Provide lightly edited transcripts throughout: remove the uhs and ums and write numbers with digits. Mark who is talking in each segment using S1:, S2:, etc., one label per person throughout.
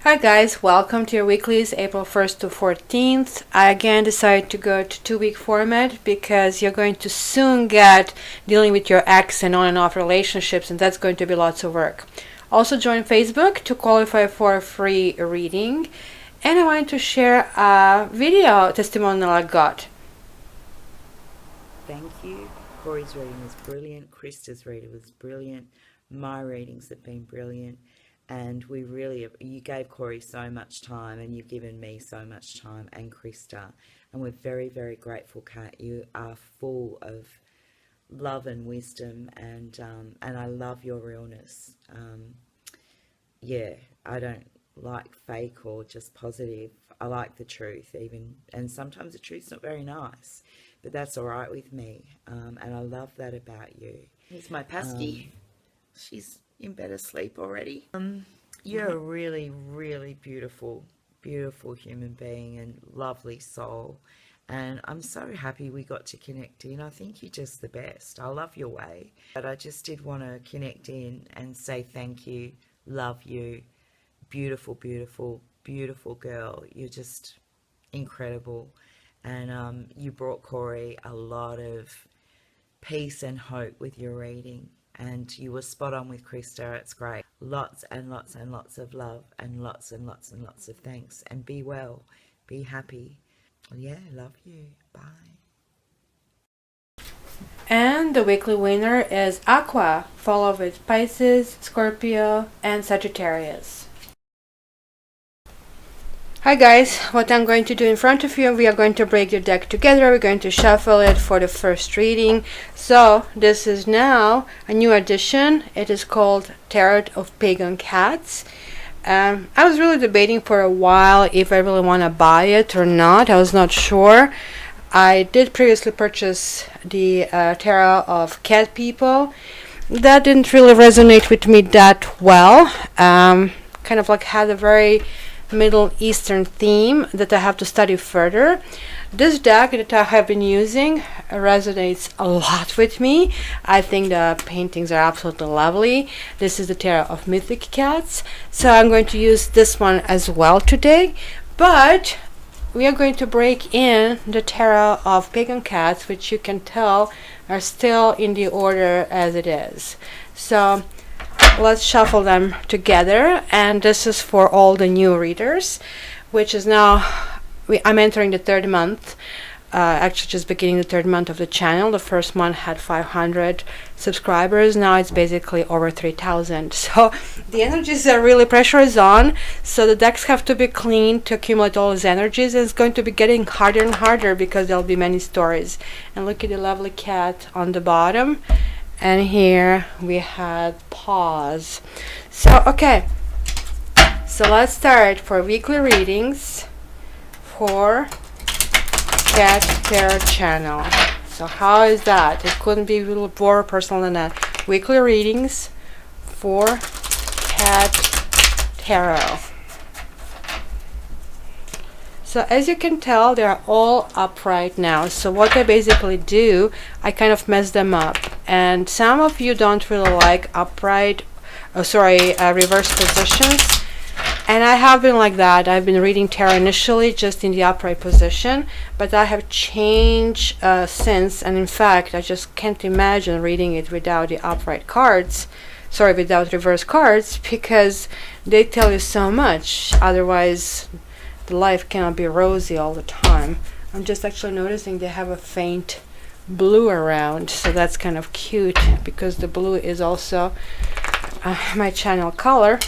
S1: Hi guys, welcome to your weeklies, April 1st to 14th. I again decided to go to 2-week format because you're going to soon get dealing with your ex and on and off relationships, and that's going to be lots of work. Also join Facebook to qualify for a free reading, and I wanted to share a video testimonial I got.
S2: Thank you. Corey's reading was brilliant. Krista's reading was brilliant. My readings have been brilliant. And you gave Corey so much time, and you've given me so much time, and Krista. And we're very, very grateful, Kat. You are full of love and wisdom, and I love your realness. I don't like fake or just positive. I like the truth, and sometimes the truth's not very nice, but that's all right with me. And I love that about you.
S3: Here's my pesky.
S2: She's in better sleep already. You're a really, really beautiful human being and lovely soul. And I'm so happy we got to connect in. I think you're just the best. I love your way. But I just did want to connect in and say thank you, love you, beautiful, beautiful, beautiful girl. You're just incredible. And you brought Corey a lot of peace and hope with your reading. And you were spot on with Krista. It's great. Lots and lots and lots of love, and lots and lots and lots of thanks. And be well, be happy. Yeah, love you. Bye.
S1: And the weekly winner is Aqua, followed with Pisces, Scorpio, and Sagittarius. Hi guys, what I'm going to do in front of you, we are going to break the deck together. We're going to shuffle it for the first reading. So this is now a new edition. It is called Tarot of Pagan Cats. I was really debating for a while if I really want to buy it or not. I was not sure. I did previously purchase the Tarot of Cat People. That didn't really resonate with me that well. Kind of like had a very Middle Eastern theme that I have to study further. This deck that I have been using resonates a lot with me. I think the paintings are absolutely lovely. This is the Tarot of Mythic Cats, so I'm going to use this one as well today. But we are going to break in the Tarot of Pagan Cats, which you can tell are still in the order as it is. So let's shuffle them together, and this is for all the new readers, which is now I'm entering the third month, actually just beginning the third month of the channel. The first month had 500 subscribers. Now it's basically over 3,000. So the energies are really, pressure is on, so the decks have to be cleaned to accumulate all those energies, and it's going to be getting harder and harder because there'll be many stories. And look at the lovely cat on the bottom. And here we had pause. So okay, so let's start for weekly readings for Cat Tarot channel. So how is that? It couldn't be a little more personal than that. Weekly readings for Cat Tarot. So as you can tell, they are all upright now. So what I basically do, I kind of mess them up. And some of you don't really like upright, reverse positions. And I have been like that. I've been reading tarot initially just in the upright position, but I have changed since. And in fact, I just can't imagine reading it without the upright cards. Without reverse cards, because they tell you so much. Otherwise, the life cannot be rosy all the time. I'm just actually noticing they have a faint blue around, so that's kind of cute because the blue is also my channel color.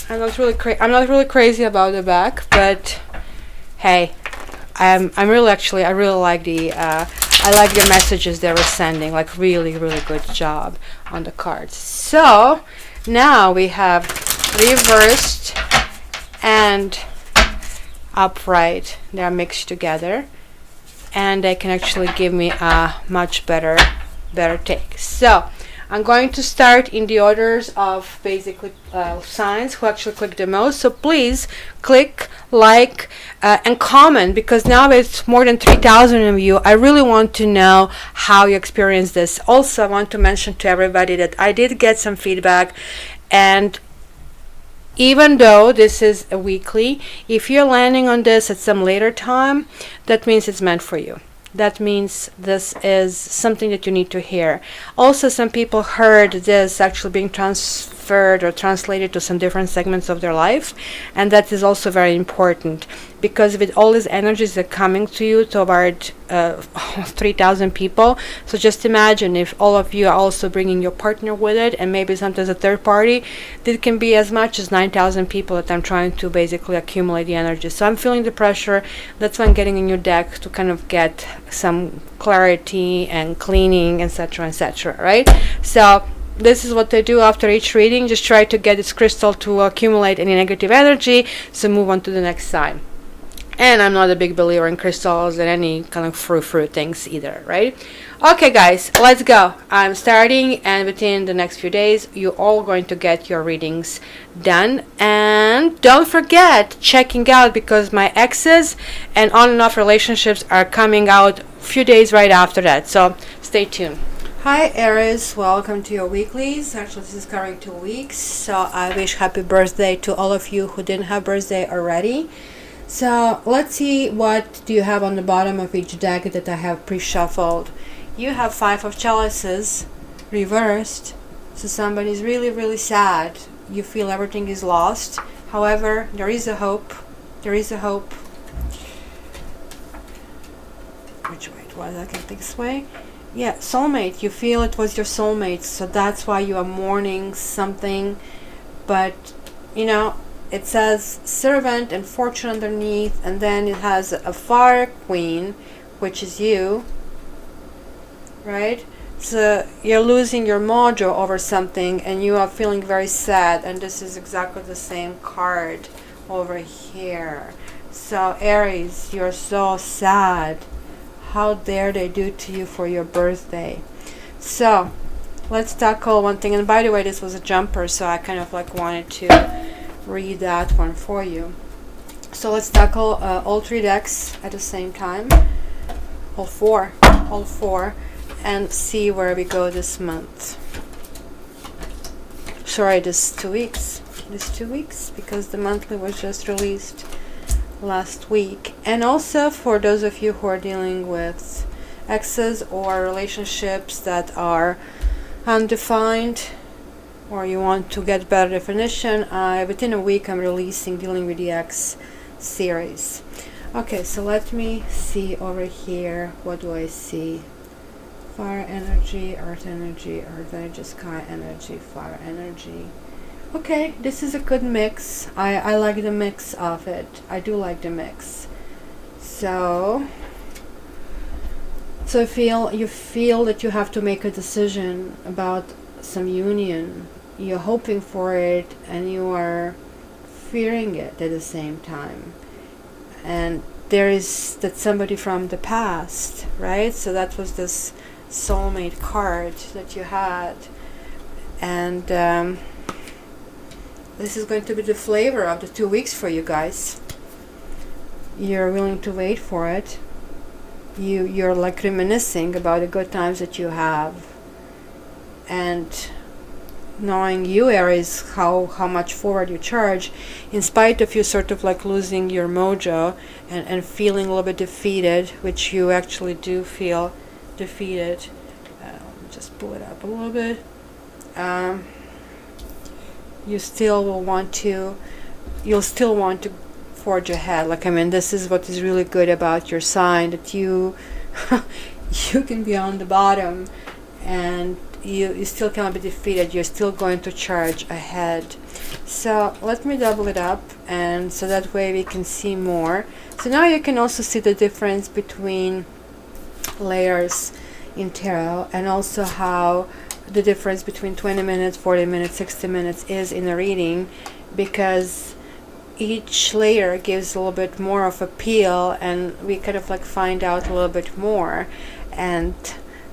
S1: I'm not really crazy about the back, but hey, I really like the I like the messages they were sending. Like really good job on the cards. So now we have reversed and upright. They're mixed together, and they can actually give me a much better take. So I'm going to start in the orders of basically signs who actually click the most. So please click, like, and comment, because now it's more than 3,000 of you. I really want to know how you experience this. Also, I want to mention to everybody that I did get some feedback, and even though this is a weekly, if you're landing on this at some later time, that means it's meant for you. That means this is something that you need to hear. Also, some people heard this actually being transferred or translated to some different segments of their life, and that is also very important, because with all these energies that are coming to you toward 3,000 people. So just imagine if all of you are also bringing your partner with it, and maybe sometimes a third party. It can be as much as 9,000 people that I'm trying to basically accumulate the energy. So I'm feeling the pressure. That's why I'm getting a new deck to kind of get some clarity and cleaning, etc., etc., right? So this is what I do after each reading. Just try to get this crystal to accumulate any negative energy, so move on to the next side. And I'm not a big believer in crystals and any kind of fruit things either, right? Okay, guys, let's go. I'm starting, and within the next few days, you're all going to get your readings done. And don't forget checking out, because my exes and on and off relationships are coming out a few days right after that. So stay tuned. Hi Aries, welcome to your weeklies. Actually, this is covering 2 weeks. So I wish happy birthday to all of you who didn't have birthday already. So let's see, what do you have on the bottom of each deck that I have pre-shuffled. You have 5 of chalices reversed. So somebody's really, really sad. You feel everything is lost. However, there is a hope. There is a hope. Which way? Was I can think this way? Yeah, soulmate. You feel it was your soulmate. So that's why you are mourning something. But, you know, it says servant and fortune underneath, and then it has a fire queen, which is you, right? So you're losing your mojo over something, and you are feeling very sad, and this is exactly the same card over here. So Aries, you're so sad. How dare they do to you for your birthday? So let's tackle one thing. And by the way, this was a jumper, so I kind of like wanted to read that one for you. So let's tackle all 3 decks at the same time, all four, and see where we go this month. Sorry, this 2 weeks, because the monthly was just released last week. And also for those of you who are dealing with exes or relationships that are undefined, or you want to get better definition, within a week I'm releasing Dealing with the Ex series. Okay, so let me see over here. What do I see? Fire energy, earth energy, sky energy, fire energy. Okay, this is a good mix. I like the mix of it. I do like the mix. So you feel that you have to make a decision about some union. You're hoping for it, and you are fearing it at the same time. And there is that somebody from the past, right? So that was this soulmate card that you had. And this is going to be the flavor of the 2 weeks for you guys. You're willing to wait for it. You're like reminiscing about the good times that you have. And knowing you, Aries, how much forward you charge, in spite of you sort of like losing your mojo and feeling a little bit defeated, which you actually do feel defeated. Just pull it up a little bit. You'll still want to forge ahead. Like, I mean, this is what is really good about your sign, that you you can be on the bottom and you still cannot be defeated. You're still going to charge ahead. So let me double it up, and so that way we can see more. So now you can also see the difference between layers in tarot, and also how the difference between 20 minutes, 40 minutes, 60 minutes is in a reading, because each layer gives a little bit more of a peel, and we kind of like find out a little bit more. And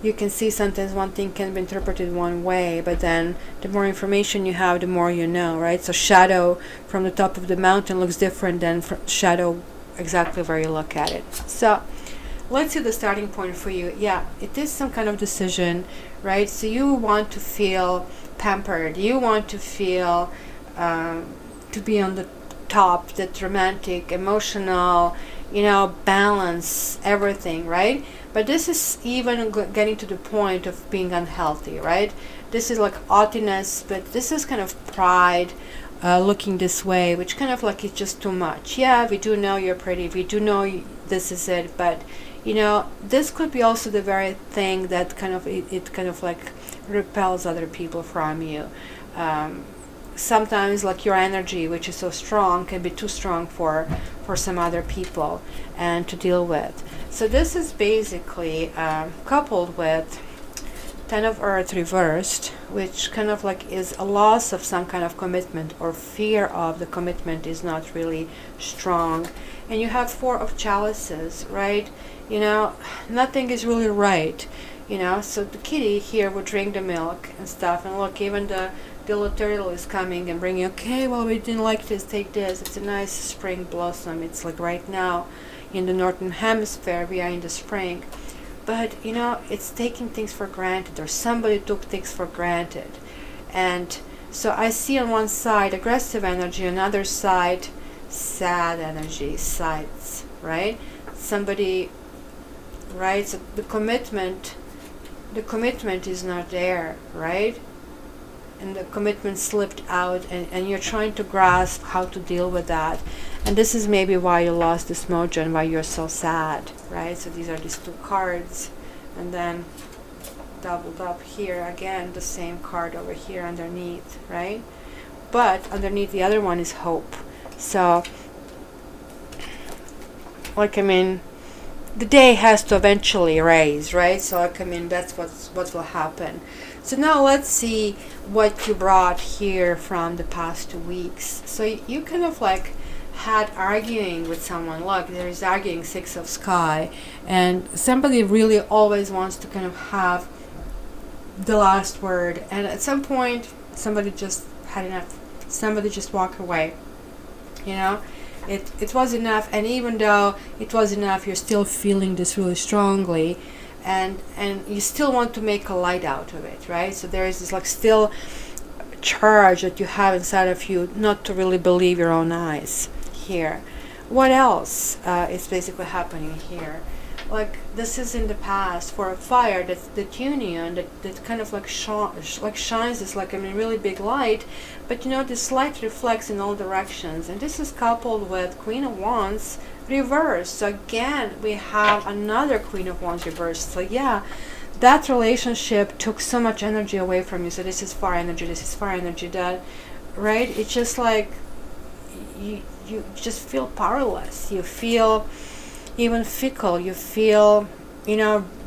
S1: you can see sometimes one thing can be interpreted one way, but then the more information you have, the more you know, right? So shadow from the top of the mountain looks different than shadow exactly where you look at it. So let's see the starting point for you. Yeah, it is some kind of decision, right? So you want to feel pampered. You want to feel to be on the top, that romantic, emotional, balance everything, right? But this is even getting to the point of being unhealthy, right? This is like haughtiness, but this is kind of pride, looking this way, which kind of like is just too much. Yeah, we do know you're pretty, we do know this is it, but this could be also the very thing that kind of it kind of like repels other people from you. Sometimes like your energy, which is so strong, can be too strong for some other people and to deal with. So this is basically coupled with Ten of Earth reversed, which kind of like is a loss of some kind of commitment, or fear of the commitment is not really strong. And you have Four of Chalices, right? Nothing is really right. So the kitty here would drink the milk and stuff, and look, even the little turtle is coming and bringing, okay, well, we didn't like this, take this. It's a nice spring blossom. It's like right now in the northern hemisphere, we are in the spring. But, it's taking things for granted, or somebody took things for granted. And so I see on one side aggressive energy, on the other side sad energy, sides, right? Somebody, right? So the commitment is not there, right? And the commitment slipped out, and you're trying to grasp how to deal with that. And this is maybe why you lost this mojo and why you're so sad, right? So these are these two cards, and then doubled up here again, the same card over here underneath, right? But underneath the other one is hope. So the day has to eventually raise, right? So that's what will happen. So now let's see what you brought here from the past 2 weeks. So you kind of like had arguing with someone. Look, there is arguing, Six of Sky, and somebody really always wants to kind of have the last word. And at some point, somebody just had enough. Somebody just walked away. It was enough, and even though it was enough, you're still feeling this really strongly, and you still want to make a light out of it, right? So there is this like still charge that you have inside of you, not to really believe your own eyes here. What else is basically happening here? Like this is in the past for a fire, that union that kind of like shines this like really big light, but this light reflects in all directions, and this is coupled with Queen of Wands reversed. So again, we have another Queen of Wands reversed. So yeah, that relationship took so much energy away from you. So this is fire energy, this is fire energy, that, right? It's just like you just feel powerless. You feel even fickle. You feel,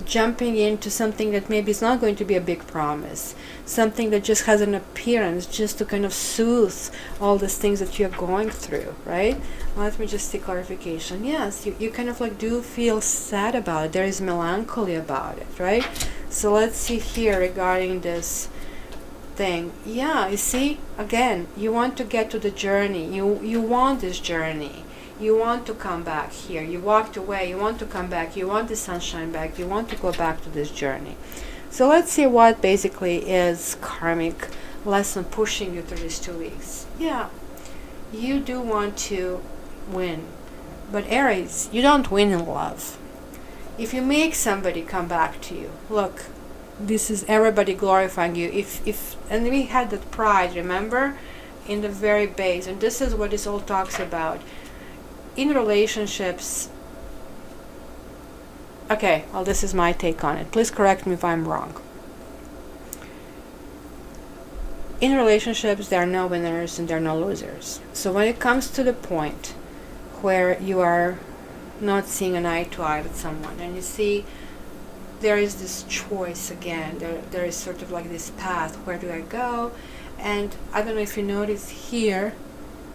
S1: jumping into something that maybe is not going to be a big promise, something that just has an appearance, just to kind of soothe all these things that you're going through, right? Let me just see clarification. Yes, you kind of like do feel sad about it. There is melancholy about it, right? So let's see here regarding this thing. Yeah, you see, again, you want to get to the journey. You want this journey. You want to come back here. You walked away. You want to come back. You want the sunshine back. You want to go back to this journey. So let's see what basically is karmic lesson pushing you through these 2 weeks. Yeah, you do want to win. But Aries, you don't win in love. If you make somebody come back to you, look, this is everybody glorifying you. And we had that pride, remember, in the very base. And this is what this all talks about. In relationships, okay, well, this is my take on it. Please correct me if I'm wrong. In relationships, there are no winners and there are no losers. So when it comes to the point where you are not seeing an eye to eye with someone, and you see there is this choice again, there is sort of like this path, where do I go? And I don't know if you notice here,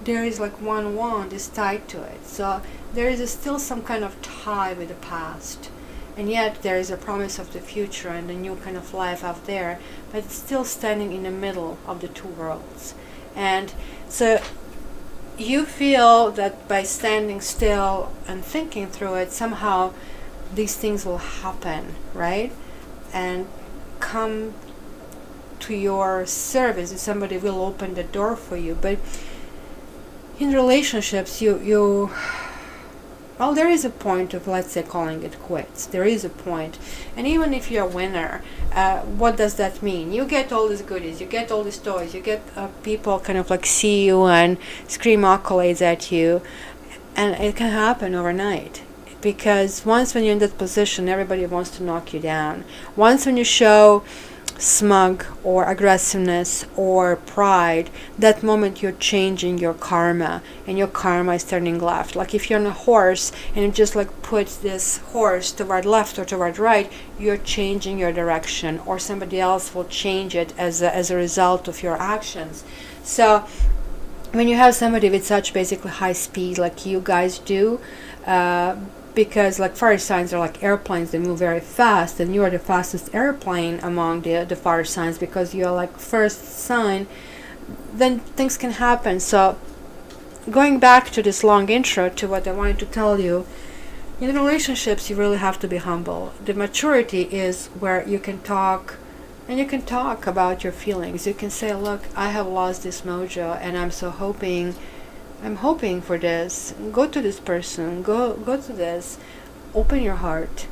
S1: there is like one wand is tied to it. So there is still some kind of tie with the past, and yet there is a promise of the future and a new kind of life out there, but it's still standing in the middle of the two worlds. And so you feel that by standing still and thinking through it, somehow these things will happen, right? And come to your service, and somebody will open the door for you. But in relationships, you well, there is a point of, let's say, calling it quits. There is a point. And even if you're a winner, what does that mean? You get all these goodies, you get all these toys, you get people kind of like see you and scream accolades at you, and it can happen overnight. Because once when you're in that position, everybody wants to knock you down. Once when you show smug or aggressiveness or pride, that moment you're changing your karma, and your karma is turning left. Like if you're on a horse and you just like put this horse toward left or toward right, you're changing your direction, or somebody else will change it as a result of your actions. So when you have somebody with such basically high speed like you guys do, because like fire signs are like airplanes, they move very fast, and you are the fastest airplane among the fire signs because you're like first sign, then things can happen. So going back to this long intro to what I wanted to tell you, in relationships you really have to be humble. The maturity is where you can talk, and you can talk about your feelings. You can say, look, I have lost this mojo, and I'm hoping for this. Go to this person. Go to this. Open your heart.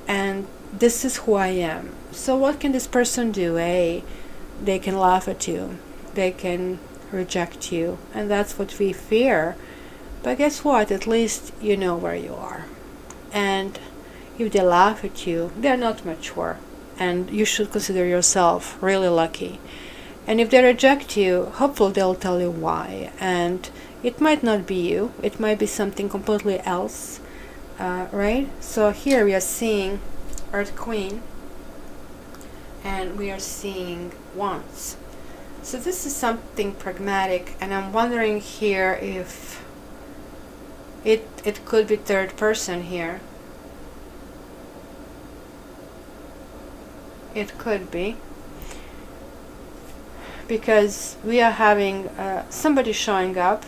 S1: And this is who I am. So what can this person do? A, they can laugh at you. They can reject you. And that's what we fear. But guess what? At least you know where you are. And if they laugh at you, they're not mature. And you should consider yourself really lucky. And if they reject you, hopefully they'll tell you why. And it might not be you. It might be something completely else, right? So here we are seeing Earth Queen, and we are seeing Wands. So this is something pragmatic, and I'm wondering here if it could be third person here. It could be. Because we are having somebody showing up,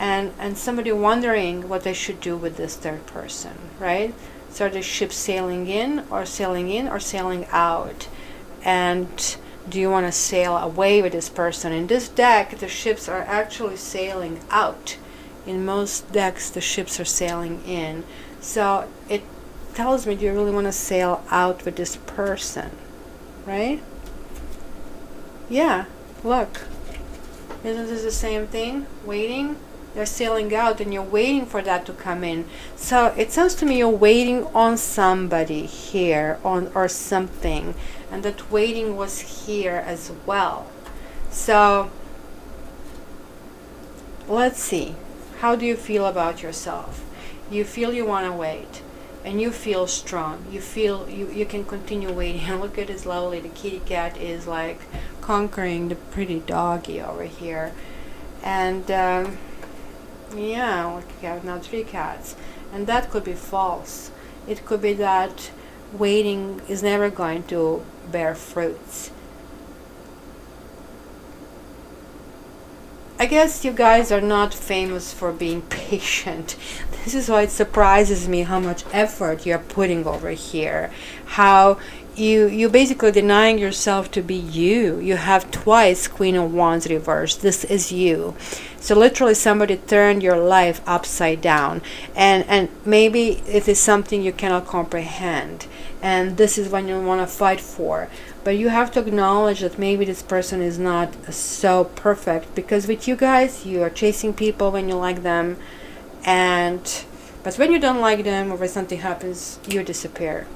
S1: and somebody wondering what they should do with this third person, right? So are the ships sailing in or sailing out? And do you want to sail away with this person? In this deck, the ships are actually sailing out. In most decks, the ships are sailing in. So it tells me, do you really want to sail out with this person, right? Yeah, look. Isn't this the same thing? Waiting? They're sailing out and you're waiting for that to come in. So it sounds to me you're waiting on somebody here or something. And that waiting was here as well. So let's see. How do you feel about yourself? You feel you want to wait. And you feel strong. You feel you can continue waiting. And look at this lovely, the kitty cat is like conquering the pretty doggy over here. And yeah, look, you have now 3 cats. And that could be false. It could be that waiting is never going to bear fruits. I guess you guys are not famous for being patient. This is why it surprises me how much effort you're putting over here. How you basically denying yourself to be you. You have twice Queen of Wands reversed. This is you. So literally somebody turned your life upside down. And maybe it is something you cannot comprehend. And this is when you want to fight for. But you have to acknowledge that maybe this person is not so perfect. Because with you guys, you are chasing people when you like them. But when you don't like them or when something happens, you disappear.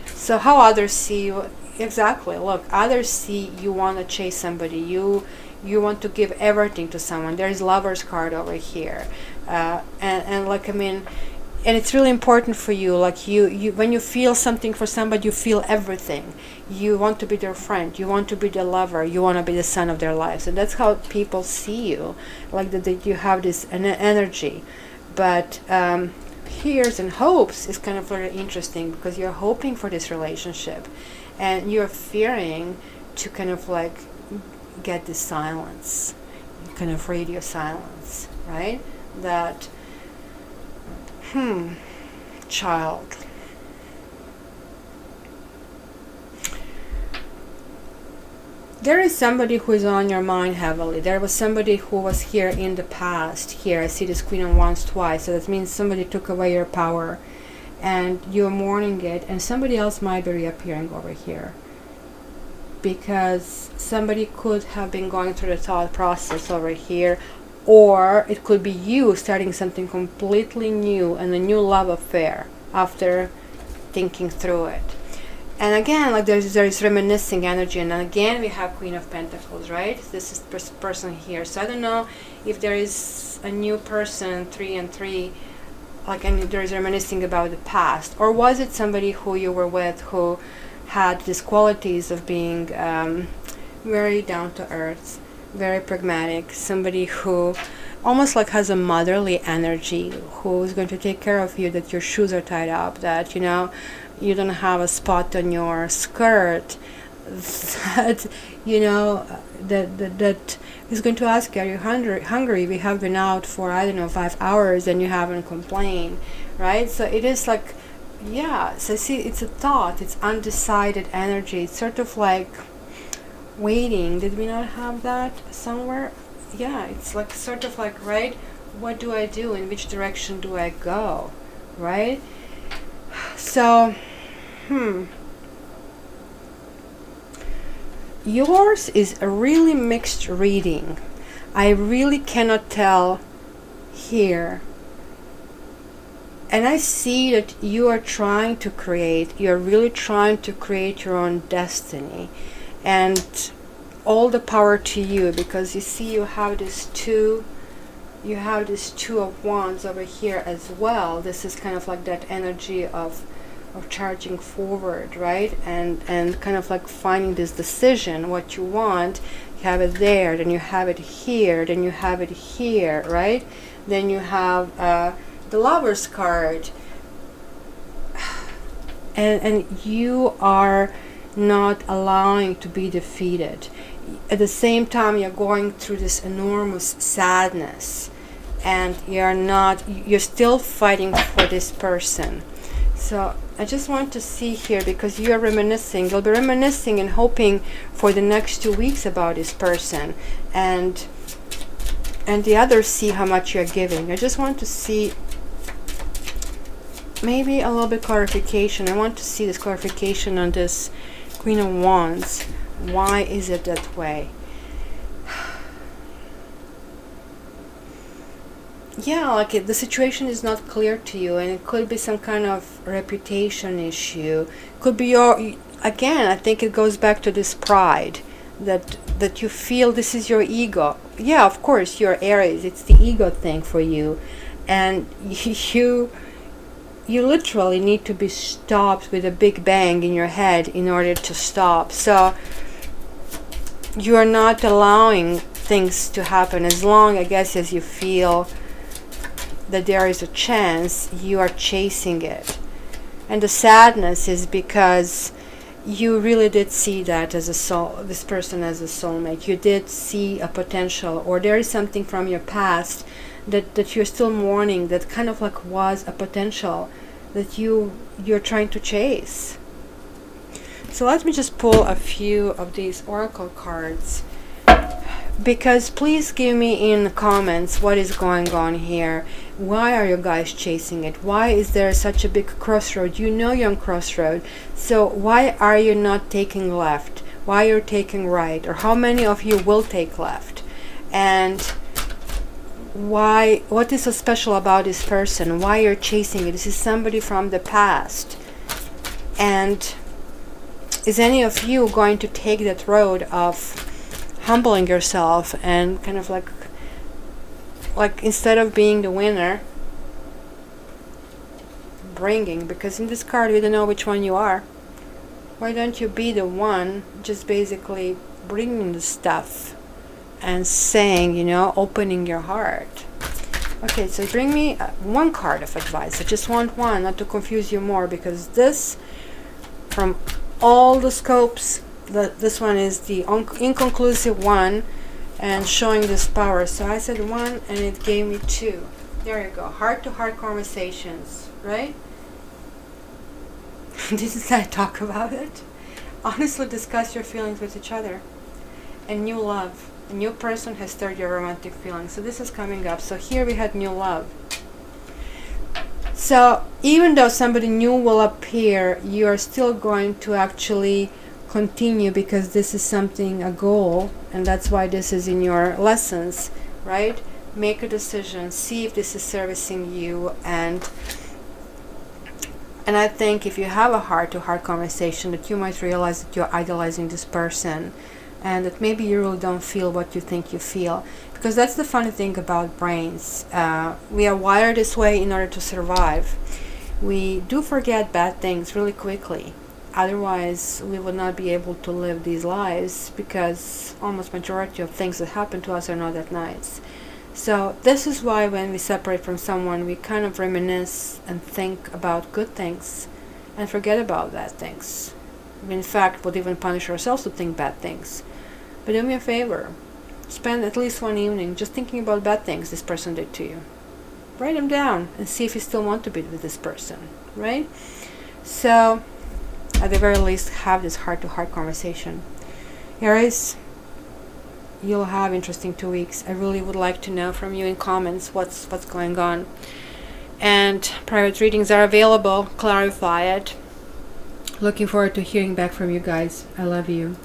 S1: So how others see you, exactly, look, others see you want to chase somebody. You want to give everything to someone. There's Lover's card over here. And like, I mean, and it's really important for you, like you when you feel something for somebody, you feel everything. You want to be their friend, you want to be their lover, you want to be the sun of their lives. And that's how people see you, like that you have this energy. But fears and hopes is kind of very interesting, because you're hoping for this relationship and you're fearing to kind of like get this silence, kind of radio silence, right? That child. There is somebody who is on your mind heavily. There was somebody who was here in the past. Here, I see this Queen of Wands twice. So that means somebody took away your power and you're mourning it. And somebody else might be reappearing over here. Because somebody could have been going through the thought process over here. Or it could be you starting something completely new and a new love affair after thinking through it. And again, like there is reminiscing energy, and again we have Queen of Pentacles, right? This is this person here. So I don't know if there is a new person, 3 and 3, like, and there is reminiscing about the past, or was it somebody who you were with who had these qualities of being very down to earth, very pragmatic, somebody who almost like has a motherly energy, who is going to take care of you, that your shoes are tied up, that you know you don't have a spot on your skirt, that you know that is going to ask you, are you hungry? We have been out for, I don't know, 5 hours and you haven't complained, right? So it is like, yeah, so see, it's a thought, it's undecided energy. It's sort of like waiting. Did we not have that somewhere? Yeah, it's like sort of like, right, what do I do, in which direction do I go, right? So yours is a really mixed reading. I really cannot tell here. And I see that you are trying to create, you're really trying to create your own destiny. And all the power to you, because you see you have this two of Wands over here as well. This is kind of like that energy of charging forward, right? And kind of like finding this decision, what you want. You have it there, then you have it here, then you have it here, right? Then you have the Lover's card, and you are not allowing to be defeated. At the same time, you're going through this enormous sadness, and you're still fighting for this person. So I just want to see here, because you are reminiscing, you'll be reminiscing and hoping for the next 2 weeks about this person, and the others see how much you're giving. I just want to see maybe a little bit clarification. I want to see this clarification on this Queen of Wands. Why is it that way? Yeah, like the situation is not clear to you, and it could be some kind of reputation issue. Could be again, I think it goes back to this pride that you feel this is your ego. Yeah, of course, you're Aries. It's the ego thing for you, and you literally need to be stopped with a big bang in your head in order to stop. So you are not allowing things to happen as long, I guess, as you feel that there is a chance. You are chasing it. And the sadness is because you really did see that as a soul, this person as a soulmate. You did see a potential, or there is something from your past that you're still mourning, that kind of like was a potential that you're trying to chase. So let me just pull a few of these oracle cards, because please give me in the comments what is going on here. Why are you guys chasing it? Why is there such a big crossroad? You know you're on crossroad, so why are you not taking left? Why you're taking right? Or how many of you will take left? And why? What is so special about this person? Why you're chasing it? This is somebody from the past. And is any of you going to take that road of humbling yourself and kind of like instead of being the winner, bringing, because in this card we don't know which one you are. Why don't you be the one just basically bringing the stuff and saying, you know, opening your heart. Okay, so bring me one card of advice. I just want one, not to confuse you more, because this, from all the scopes, this one is the inconclusive one and showing this power. So I said one and it gave me two. There you go. Heart-to-heart conversations, right? Didn't I talk about it? Honestly discuss your feelings with each other. a new love. A new person has stirred your romantic feelings. So this is coming up. So here we had new love. So even though somebody new will appear, you are still going to actually continue, because this is something, a goal, and that's why this is in your lessons, right? Make a decision, see if this is servicing you, and I think if you have a heart-to-heart conversation, that you might realize that you're idolizing this person, and that maybe you really don't feel what you think you feel. Because that's the funny thing about brains. We are wired this way in order to survive. We do forget bad things really quickly. Otherwise, we would not be able to live these lives, because almost majority of things that happen to us are not that nice. So this is why when we separate from someone, we kind of reminisce and think about good things and forget about bad things. We in fact would even punish ourselves to think bad things. But do me a favor. Spend at least one evening just thinking about bad things this person did to you. Write them down and see if you still want to be with this person, right? So, at the very least, have this heart-to-heart conversation. Aries, you'll have interesting 2 weeks. I really would like to know from you in comments what's going on. And private readings are available. Clarify it. Looking forward to hearing back from you guys. I love you.